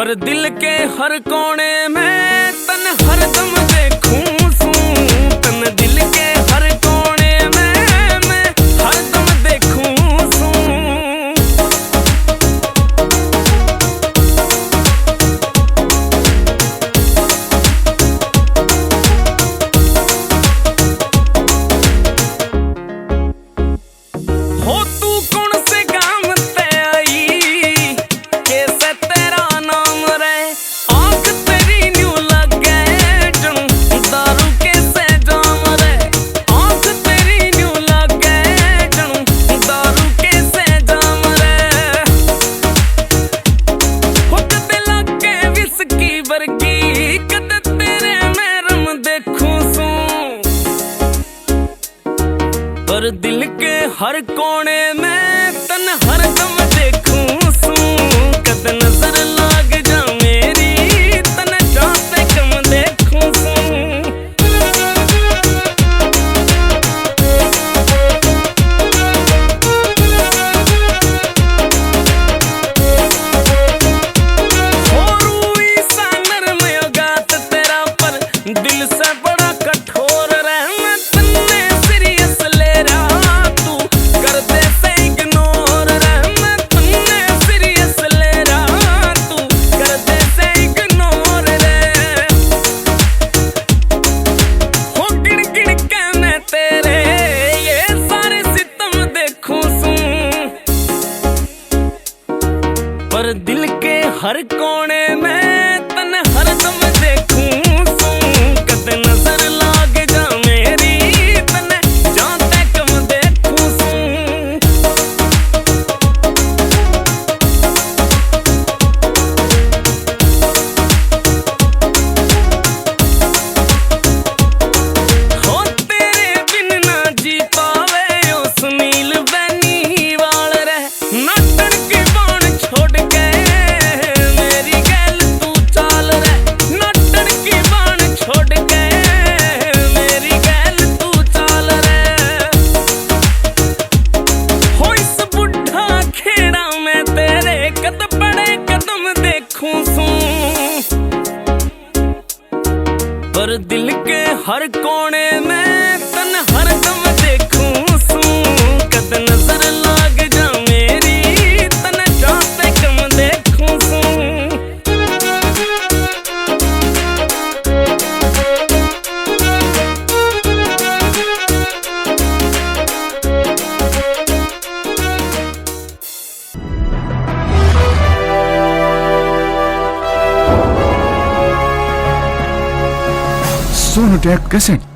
पर दिल के हर कोने में तन हरदम देखूं सूं, तन दिल के हर कोने में मैं हरदम देखूं सूं। हो तू कौन से गांव ते आई, कैसे तेरा नाम रे, आंख तेरी न्यू लगे जन दारू कैसे जाम रे, आंख तेरी न्यू लगे जन दारू कैसे जाम रे। हो कदे लगे विस्की वर्गी, कदे तेरे मैं रम देखूं सूं, पर दिल के हर कोने में तन हरदम देखूं सूं। कद नजर लाग जा मेरी तन जाते कम देखूं सूं। हो रूई सा नरम गात तेरा पर दिल से बड़ा कठोर रे, मैं तन्ने सीरियस ले रहा तू कर दे से इग्नोर रे, मैं तन्ने सीरियस ले रहा तू कर दे से इग्नोर रे। हो गिन गिन के मैं तेरे ये सारे सितम देखूं सूं, पर दिल के हर कोने में तन हरदम देखूं सूं। कद नजर लाग जा मेरी तन जाते कम देखूं सूं। हो तेरे बिन ना जी पावे ओ सुनील बैनी वाल रे, नाटन की बाण छोड़ के मेरी गैल तू चाल रे, नाटन की बाण छोड़ के मेरी गैल तू चाल रे। हो इस बुढ़ा खेड़ा में तेरे कद बड़े कदम देखूं सूं, पर दिल के हर कोने में तन हरदम देखूं सूं। कद नजर लाग जा मेरी तन जाते कम देखूं सूं। Sonu take cassette.